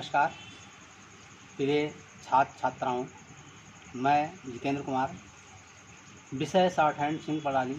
नमस्कार प्रिय छात्र छात्राओं, मैं जितेंद्र कुमार, विषय शॉर्ट हैंड सिंह प्रणाली।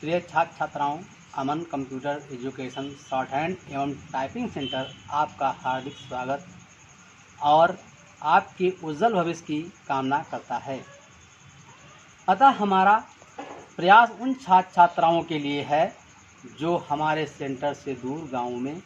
प्रिय छात्र छात्राओं, अमन कंप्यूटर एजुकेशन शॉर्ट हैंड एवं टाइपिंग सेंटर आपका हार्दिक स्वागत और आपके उज्जवल भविष्य की कामना करता है। अतः हमारा प्रयास उन छात्र छात्राओं के लिए है जो हमारे सेंटर से दूर गाँव में,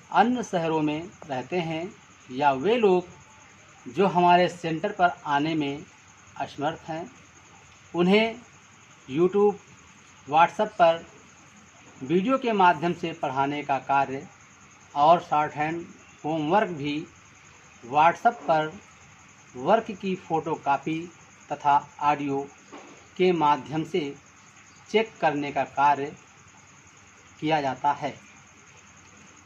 अन्य शहरों में रहते हैं, या वे लोग जो हमारे सेंटर पर आने में असमर्थ हैं। उन्हें यूट्यूब, व्हाट्सएप पर वीडियो के माध्यम से पढ़ाने का कार्य और शॉर्ट हैंड होमवर्क भी व्हाट्सएप पर वर्क की फ़ोटोकॉपी तथा ऑडियो के माध्यम से चेक करने का कार्य किया जाता है।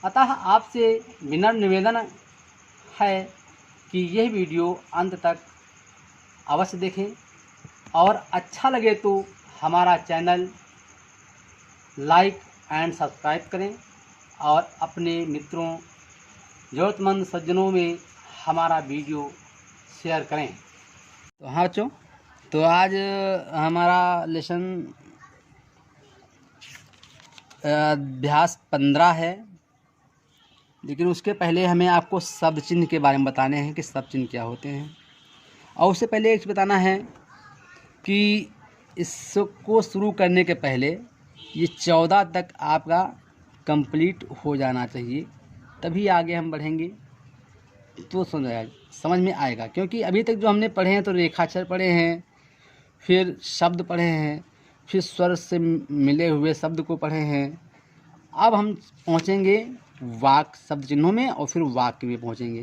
अतः आपसे विनम्र निवेदन है कि यह वीडियो अंत तक अवश्य देखें और अच्छा लगे तो हमारा चैनल लाइक एंड सब्सक्राइब करें और अपने मित्रों, ज़रूरतमंद सज्जनों में हमारा वीडियो शेयर करें। तो हाँ बच्चों, तो आज हमारा लेसन अभ्यास 15 है, लेकिन उसके पहले हमें आपको शब्द चिन्ह के बारे में बताने हैं कि शब्द चिन्ह क्या होते हैं। और उससे पहले एक बताना है कि इसको शुरू करने के पहले ये 14 तक आपका कंप्लीट हो जाना चाहिए, तभी आगे हम बढ़ेंगे तो समझ में आएगा। क्योंकि अभी तक जो हमने पढ़े हैं तो रेखाक्षर पढ़े हैं, फिर शब्द पढ़े हैं, फिर स्वर से मिले हुए शब्द को पढ़े हैं। अब हम पहुँचेंगे वाक्य शब्द चिन्हों में और फिर वाक्य में पहुँचेंगे।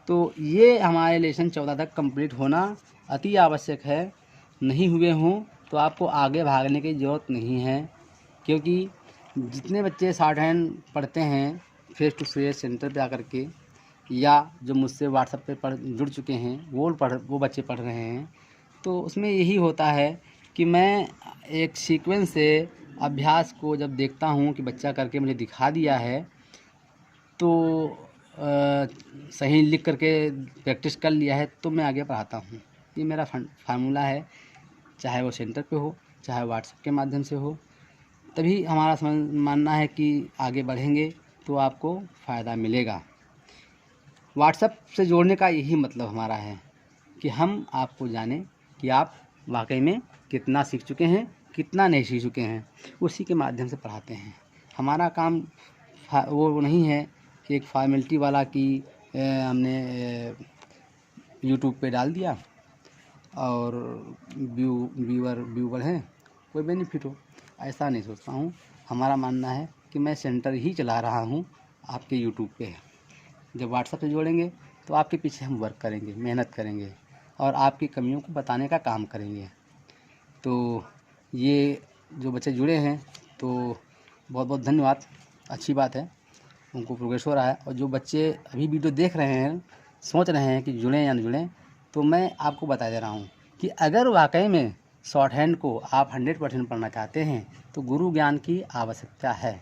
तो ये हमारे लेसन 14 तक कंप्लीट होना अति आवश्यक है। नहीं हुए हों तो आपको आगे भागने की ज़रूरत नहीं है, क्योंकि जितने बच्चे शॉर्ट हैंड पढ़ते हैं फेस टू फेस सेंटर पे आकर के, या जो मुझसे व्हाट्सएप पे जुड़ चुके हैं वो बच्चे पढ़ रहे हैं, तो उसमें यही होता है कि मैं एक सीक्वेंस से अभ्यास को जब देखता हूँ कि बच्चा करके मुझे दिखा दिया है तो सही लिख करके प्रैक्टिस कर लिया है तो मैं आगे पढ़ाता हूँ। ये मेरा फार्मूला है, चाहे वो सेंटर पे हो चाहे व्हाट्सएप के माध्यम से हो। तभी हमारा मानना है कि आगे बढ़ेंगे तो आपको फ़ायदा मिलेगा। व्हाट्सएप से जोड़ने का यही मतलब हमारा है कि हम आपको जानें कि आप वाकई में कितना सीख चुके हैं, कितना नहीं सीख चुके हैं, उसी के माध्यम से पढ़ाते हैं। हमारा काम वो नहीं है कि एक फॉर्मेलिटी वाला कि हमने यूट्यूब पे डाल दिया और व्यूवर हैं, कोई बेनिफिट हो, ऐसा नहीं सोचता हूँ। हमारा मानना है कि मैं सेंटर ही चला रहा हूँ आपके यूट्यूब पे। जब व्हाट्सएप से जोड़ेंगे तो आपके पीछे हम वर्क करेंगे, मेहनत करेंगे और आपकी कमियों को बताने का काम करेंगे। तो ये जो बच्चे जुड़े हैं तो बहुत बहुत धन्यवाद, अच्छी बात है, उनको प्रोग्रेस हो रहा है। और जो बच्चे अभी वीडियो देख रहे हैं, सोच रहे हैं कि जुड़ें या न जुड़ें, तो मैं आपको बता दे रहा हूँ कि अगर वाकई में शॉर्ट हैंड को आप 100% पढ़ना चाहते हैं तो गुरु ज्ञान की आवश्यकता है।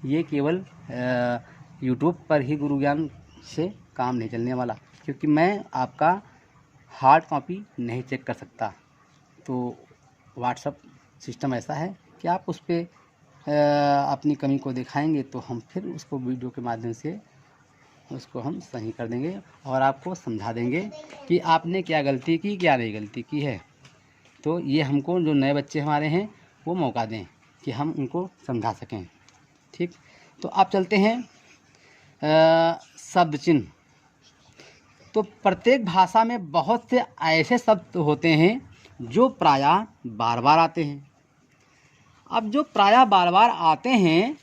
ये केवल यूट्यूब पर ही गुरु ज्ञान से काम नहीं चलने वाला, क्योंकि मैं आपका हार्ड कॉपी नहीं चेक कर सकता। तो व्हाट्सएप सिस्टम ऐसा है कि आप उस पर अपनी कमी को दिखाएंगे तो हम फिर उसको वीडियो के माध्यम से उसको हम सही कर देंगे और आपको समझा देंगे कि आपने क्या गलती की, क्या नहीं गलती की है। तो ये हमको जो नए बच्चे हमारे हैं वो मौका दें कि हम उनको समझा सकें। ठीक, तो आप चलते हैं शब्द चिन्ह। तो प्रत्येक भाषा में बहुत से ऐसे शब्द होते हैं जो प्रायः बार बार आते हैं। अब जो प्रायः बार बार आते हैं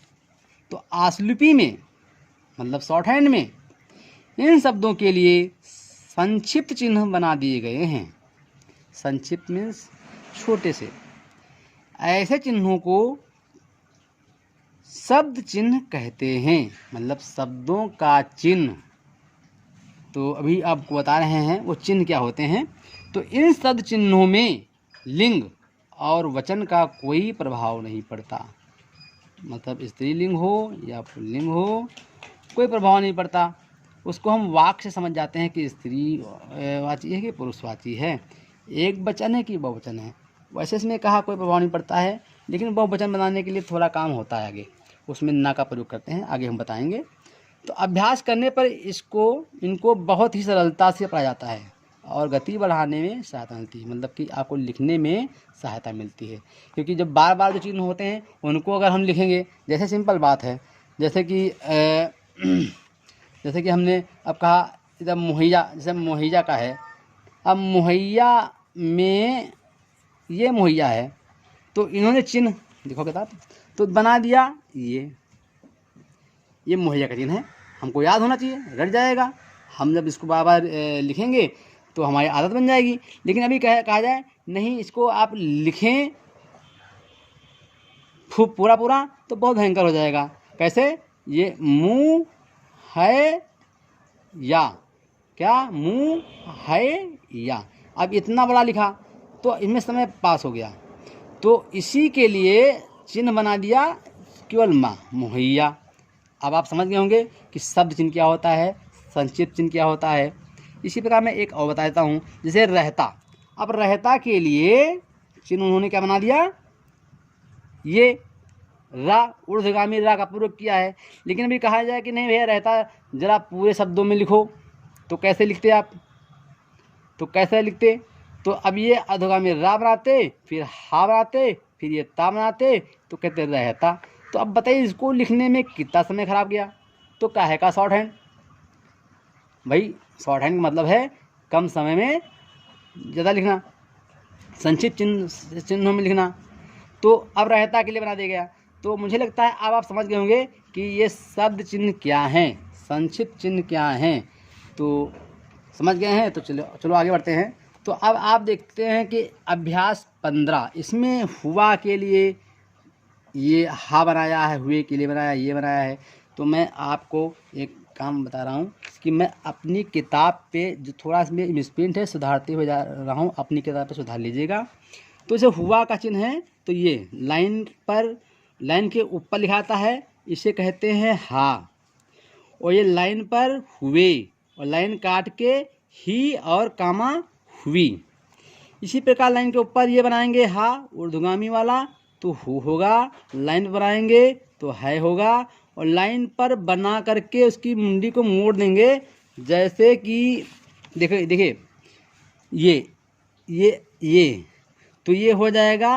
तो आशुलिपि में, मतलब शॉर्ट हैंड में, इन शब्दों के लिए संक्षिप्त चिन्ह बना दिए गए हैं। संक्षिप्त मीन्स छोटे से। ऐसे चिन्हों को शब्द चिन्ह कहते हैं, मतलब शब्दों का चिन्ह। तो अभी आपको बता रहे हैं वो चिन्ह क्या होते हैं। तो इन शब्द चिन्हों में लिंग और वचन का कोई प्रभाव नहीं पड़ता, मतलब स्त्रीलिंग हो या पुल्लिंग हो, कोई प्रभाव नहीं पड़ता। उसको हम वाक से समझ जाते हैं कि स्त्री वाची है कि पुरुषवाची है, एक वचन है कि बहुवचन है। वैसे इसमें कहा कोई प्रभाव नहीं पड़ता है, लेकिन बहुवचन बनाने के लिए थोड़ा काम होता है आगे, उसमें ना का प्रयोग करते हैं, आगे हम बताएंगे। तो अभ्यास करने पर इनको बहुत ही सरलता से पढ़ा जाता है और गति बढ़ाने में सहायता मिलती है, मतलब कि आपको लिखने में सहायता मिलती है। क्योंकि जब बार बार जो चिन्ह होते हैं उनको अगर हम लिखेंगे, जैसे सिंपल बात है, जैसे कि हमने अब कहा इधर मुहैया, जैसे मुहैया का है, अब मुहैया में ये मुहैया है, तो इन्होंने चिन्ह देखो किताब तो बना दिया, ये मुहैया का चिन्ह है, हमको याद होना चाहिए, रट जाएगा। हम जब इसको बार बार लिखेंगे तो हमारी आदत बन जाएगी। लेकिन अभी कहा जाए नहीं, इसको आप लिखें पूरा तो बहुत भयंकर हो जाएगा। कैसे? ये मुँह है या, क्या मुँह है या, अब इतना बड़ा लिखा तो इनमें समय पास हो गया, तो इसी के लिए चिन्ह बना दिया केवल मुहैया। अब आप समझ गए होंगे कि शब्द चिन्ह क्या होता है, संक्षिप्त चिन्ह क्या होता है। इसी प्रकार मैं एक और बता देता हूँ, जैसे रहता। अब रहता के लिए चिन्ह उन्होंने क्या बना दिया, ये रा, ऊर्ध्वगामी रा का प्रयोग किया है। लेकिन अभी कहा जाए कि नहीं भैया रहता जरा पूरे शब्दों में लिखो, तो कैसे लिखते आप, तो कैसे लिखते, तो अब ये अधोगामी रा बनाते, फिर हा बनाते, फिर ये ता बनाते, तो कहते रहता। तो अब बताइए इसको लिखने में कितना समय खराब गया। तो काहे का शॉर्ट हैंड, भाई शॉर्ट हैंड का मतलब है कम समय में ज़्यादा लिखना, संक्षिप्त चिन्हों में लिखना। तो अब रहता के लिए बना दिया गया। तो मुझे लगता है अब आप समझ गए होंगे कि ये शब्द चिन्ह क्या हैं, संक्षिप्त चिन्ह क्या हैं। तो समझ गए हैं, तो चलो आगे बढ़ते हैं। तो अब आप देखते हैं कि अभ्यास 15, इसमें हुआ के लिए ये हा बनाया है, हुए के लिए बनाया, ये बनाया है। तो मैं आपको एक काम बता रहा हूँ कि मैं अपनी किताब पे जो थोड़ा सा मिसप्रिंट है सुधारते हुए जा रहा हूँ, अपनी किताब पे सुधार लीजिएगा। तो जो हुआ का चिन्ह है, तो ये लाइन के ऊपर लिखाता है, इसे कहते हैं हा। और ये लाइन पर हुए, और लाइन काट के ही और कामा हुई। इसी प्रकार लाइन के ऊपर ये बनाएंगे हा ऊर्ध्वगामी वाला, तो हु होगा, लाइन बनाएंगे तो है होगा, और लाइन पर बना करके उसकी मुंडी को मोड़ देंगे, जैसे कि देखिए ये तो ये हो जाएगा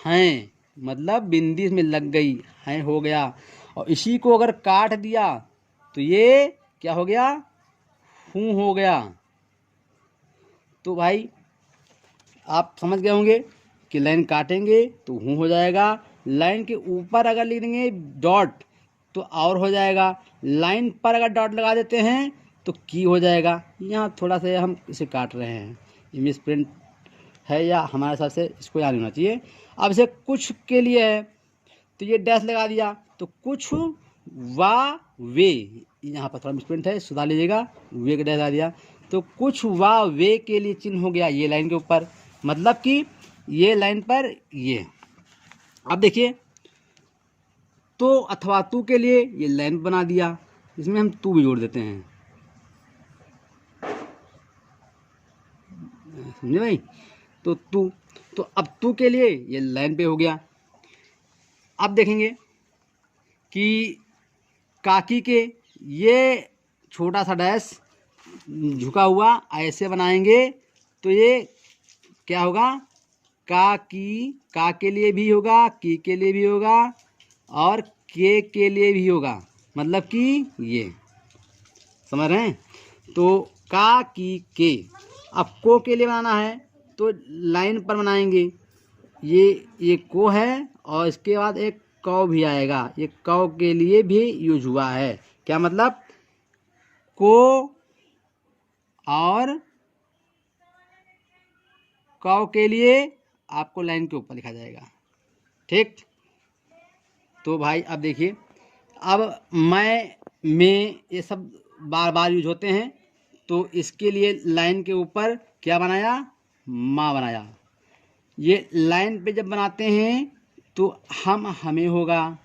हैं, मतलब बिंदी में लग गई, हैं हो गया। और इसी को अगर काट दिया तो ये क्या हो गया, हूँ हो गया। तो भाई आप समझ गए होंगे कि लाइन काटेंगे तो हूँ हो जाएगा, लाइन के ऊपर अगर लिख देंगे डॉट तो और हो जाएगा, लाइन पर अगर डॉट लगा देते हैं तो की हो जाएगा। यहाँ थोड़ा सा हम इसे काट रहे हैं, ये मिसप्रिंट है या हमारे हिसाब से इसको याद होना चाहिए। अब इसे कुछ के लिए है तो ये डैश लगा दिया, तो कुछ वा वे, यहाँ पर थोड़ा मिसप्रिंट है, सुधार लीजिएगा, वे का डैश लगा दिया, तो कुछ वा वे के लिए चिन्ह हो गया ये लाइन के ऊपर, मतलब कि ये लाइन पर ये। अब देखिए तो अथवा तू के लिए ये लाइन बना दिया, इसमें हम तू भी जोड़ देते हैं, समझे भाई। तो तू, तो अब तू के लिए ये लाइन पे हो गया। अब देखेंगे कि काकी के ये छोटा सा डैश झुका हुआ ऐसे बनाएंगे, तो ये क्या होगा, का के लिए भी होगा, की के लिए भी होगा, और के लिए भी होगा, मतलब कि ये समझ रहे हैं। तो का की के, अब को के लिए बनाना है तो लाइन पर बनाएंगे, ये को है और इसके बाद एक कौ भी आएगा, ये कौ के लिए भी यूज हुआ है। क्या मतलब, को और कौ के लिए आपको लाइन के ऊपर लिखा जाएगा, ठीक। तो भाई अब देखिए, अब मैं में ये सब बार बार यूज होते हैं, तो इसके लिए लाइन के ऊपर क्या बनाया, माँ बनाया। ये लाइन पे जब बनाते हैं तो हमें होगा,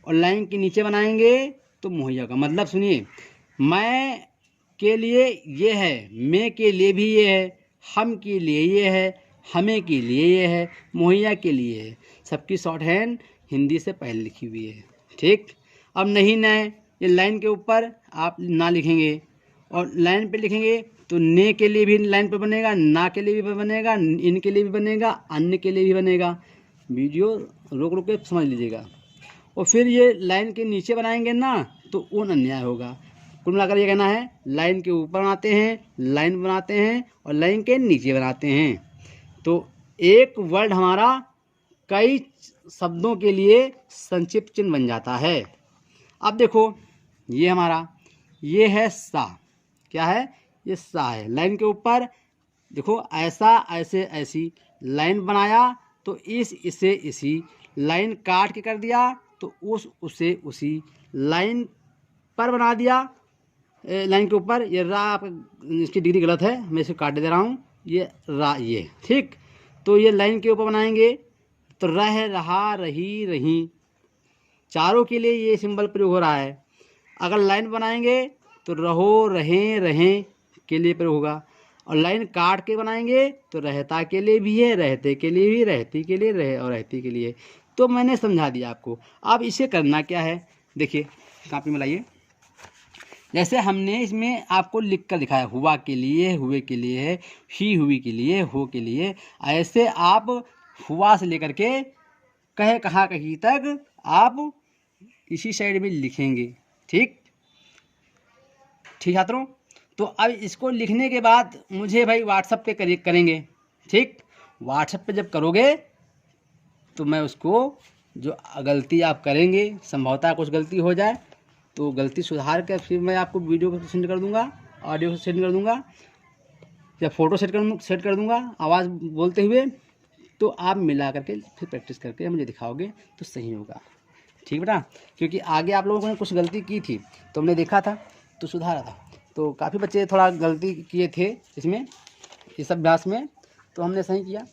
और लाइन के नीचे बनाएंगे तो मुहैया होगा। मतलब सुनिए, मैं के लिए ये है, मैं के लिए भी ये है, हम के लिए ये है, हमें के लिए ये है, मुहैया के लिए है। सबकी शॉर्ट हैंड हिंदी से पहले लिखी हुई है। ठीक, अब नहीं ना है, ये लाइन के ऊपर आप ना लिखेंगे और लाइन पे लिखेंगे तो ने के लिए भी लाइन पे बनेगा, ना के लिए भी बनेगा, इनके लिए भी बनेगा, अन्य के लिए भी बनेगा। वीडियो रोक रोक के समझ लीजिएगा। और फिर ये लाइन के नीचे बनाएंगे ना तो ऊन अन्याय होगा। कुल मिलाकर ये कहना है, लाइन के ऊपर बनाते हैं, लाइन बनाते हैं और लाइन के नीचे बनाते हैं। तो एक वर्ड हमारा कई शब्दों के लिए संक्षिप्त चिन्ह बन जाता है। अब देखो, ये हमारा ये है सा, क्या है, ये सा है। लाइन के ऊपर देखो, ऐसा ऐसे ऐसी लाइन बनाया तो इसे इसी, लाइन काट के कर दिया तो उसे उसी, लाइन पर बना दिया, लाइन के ऊपर। ये रा आपका, इसकी डिग्री गलत है, मैं इसे काट दे रहा हूँ, ये रा, ये ठीक। तो ये लाइन के ऊपर बनाएंगे तो रह, रहा, रही, रही, चारों के लिए ये सिंबल प्रयोग हो रहा है। अगर लाइन बनाएंगे तो रहो, रहें, रहें के लिए प्रयोग होगा। और लाइन काट के बनाएंगे तो रहता के लिए भी है, रहते के लिए भी, रहती के लिए, रहे और रहती के लिए। तो मैंने समझा दिया आपको। अब इसे करना क्या है, देखिए कॉपी में लाइए। जैसे हमने इसमें आपको लिख कर दिखाया, हुआ के लिए, हुए के लिए है, ही हुई के लिए, हो के लिए। ऐसे आप हुआ से लेकर के कहे कहाँ कहीं तक आप इसी साइड में लिखेंगे। ठीक ठीक छात्रों, तो अब इसको लिखने के बाद मुझे भाई व्हाट्सएप पे करेंगे। ठीक, व्हाट्सएप पे जब करोगे तो मैं उसको, जो गलती आप करेंगे, संभवतः कुछ गलती हो जाए तो गलती सुधार कर फिर मैं आपको वीडियो को सेंड कर दूंगा, ऑडियो सेंड कर दूंगा या फ़ोटो सेट कर दूंगा आवाज़ बोलते हुए। तो आप मिला करके फिर प्रैक्टिस करके मुझे दिखाओगे तो सही होगा। ठीक बेटा, क्योंकि आगे आप लोगों ने कुछ गलती की थी तो हमने देखा था तो सुधारा था। तो काफ़ी बच्चे थोड़ा गलती किए थे इसमें, इस अभ्यास में, तो हमने सही किया।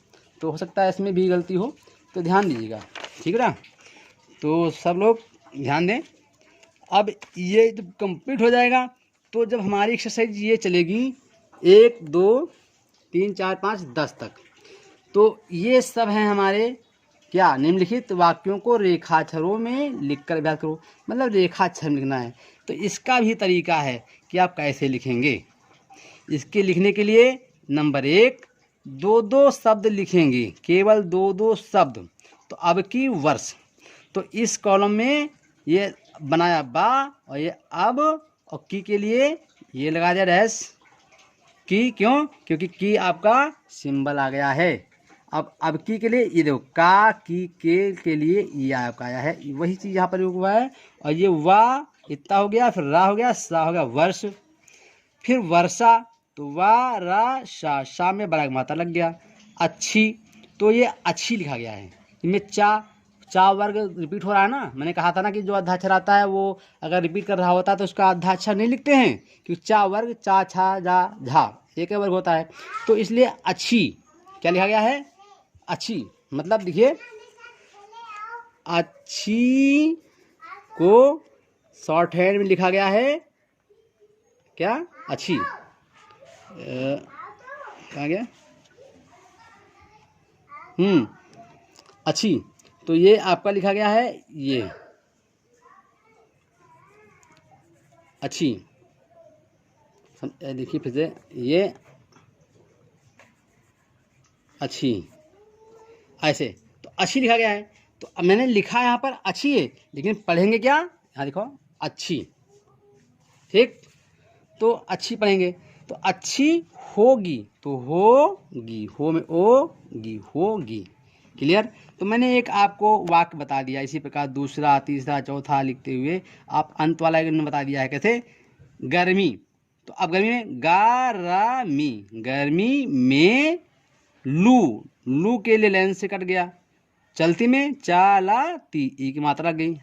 तो हो सकता है इसमें भी गलती हो, तो ध्यान दीजिएगा। ठीक है ना, तो सब लोग ध्यान दें। अब ये जब कंप्लीट हो जाएगा तो जब हमारी एक्सरसाइज ये चलेगी 1 2 3 4 5 10 तक, तो ये सब हैं हमारे क्या, निम्नलिखित वाक्यों को रेखाक्षरों में लिखकर अभ्यास करो। मतलब रेखाक्षर लिखना है। तो इसका भी तरीका है कि आप कैसे लिखेंगे। इसके लिखने के लिए नंबर 1, 2-2 शब्द लिखेंगे, केवल 2-2 शब्द। तो अब की वर्ष, तो इस कॉलम में ये बनाया बा और ये अब, और की के लिए ये लगा दिया डैश की। क्यों? क्योंकि की आपका सिंबल आ गया है। अब की के लिए ये देखो, का की के लिए ये आपका आया है, वही चीज़ यहाँ पर हुआ है। और ये वाह इतना हो गया, फिर रा हो गया, सा हो गया वर्ष, फिर वर्षा, तो वाह रा सा में बड़ा मात्रा लग गया। अच्छी, तो ये अच्छी लिखा गया है। इनमें चा वर्ग रिपीट हो रहा है ना, मैंने कहा था ना कि जो अध्याक्षर आता है वो अगर रिपीट कर रहा होता है तो उसका अध्याक्षर नहीं लिखते हैं, क्योंकि चा वर्ग चा छा जा झा एक वर्ग होता है। तो इसलिए अच्छी क्या लिखा गया है, अच्छी। मतलब देखिए, अच्छी को शॉर्ट हैंड में लिखा गया है क्या, अच्छी, कहाँ गया, अच्छी। तो ये आपका लिखा गया है ये अच्छी। देखिए फिर से, ये अच्छी, ऐसे तो अच्छी लिखा गया है। तो अब मैंने लिखा यहाँ पर अच्छी है, लेकिन पढ़ेंगे क्या, यहाँ देखो अच्छी। ठीक, तो अच्छी पढ़ेंगे तो अच्छी होगी, तो होगी, हो में ओगी, होगी। क्लियर। तो मैंने एक आपको वाक्य बता दिया, इसी प्रकार दूसरा तीसरा चौथा लिखते हुए आप अंत वाला बता दिया है। कैसे, गर्मी, तो अब गर्मी में गारामी, गर्मी में लू के लिए लाइन से कट गया। चलती में चालाती, ई की मात्रा गई।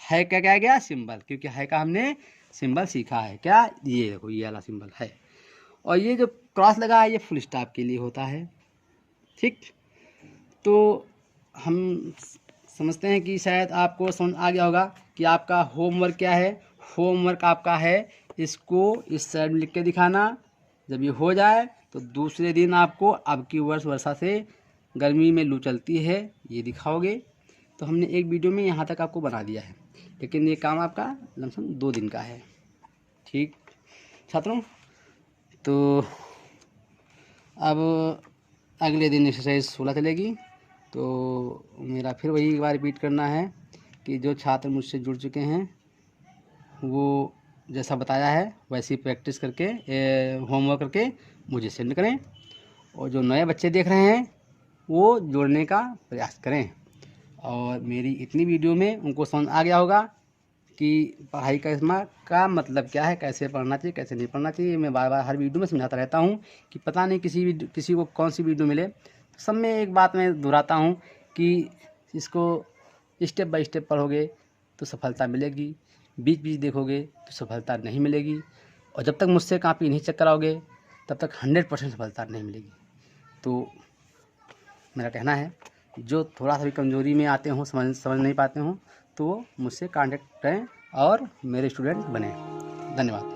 है क्या गया, सिंबल, क्योंकि है का हमने सिंबल सीखा है क्या, ये देखो ये वाला सिंबल है। और ये जो क्रॉस लगा है ये फुल स्टॉप के लिए होता है। ठीक, तो हम समझते हैं कि शायद आपको समझ आ गया होगा कि आपका होमवर्क क्या है। होमवर्क आपका है इसको इस साइड में लिख के दिखाना। जब ये हो जाए तो दूसरे दिन आपको अब की वर्षा से गर्मी में लू चलती है ये दिखाओगे। तो हमने एक वीडियो में यहाँ तक आपको बना दिया है, लेकिन ये काम आपका लमसम 2 दिन का है। ठीक छात्रों, तो अब अगले दिन एक्सरसाइज 16 चलेगी। तो मेरा फिर वही एक बार रिपीट करना है कि जो छात्र मुझसे जुड़ चुके हैं वो जैसा बताया है वैसी प्रैक्टिस करके होमवर्क करके मुझे सेंड करें, और जो नए बच्चे देख रहे हैं वो जोड़ने का प्रयास करें। और मेरी इतनी वीडियो में उनको समझ आ गया होगा कि पढ़ाई का मतलब क्या है, कैसे पढ़ना चाहिए कैसे नहीं पढ़ना चाहिए। मैं बार बार हर वीडियो में समझाता रहता हूँ कि पता नहीं किसी को कौन सी वीडियो मिले, तो सब में एक बात मैं दोहराता हूँ कि इसको स्टेप बाय स्टेप पढ़ोगे तो सफलता मिलेगी, बीच बीच देखोगे तो सफलता नहीं मिलेगी, और जब तक मुझसे कॉपी नहीं चेक कराओगे तब तक 100% सफलता नहीं मिलेगी। तो मेरा कहना है जो थोड़ा सा भी कमज़ोरी में आते हों, समझ नहीं पाते हों, तो वो मुझसे कांटेक्ट करें और मेरे स्टूडेंट बने। धन्यवाद।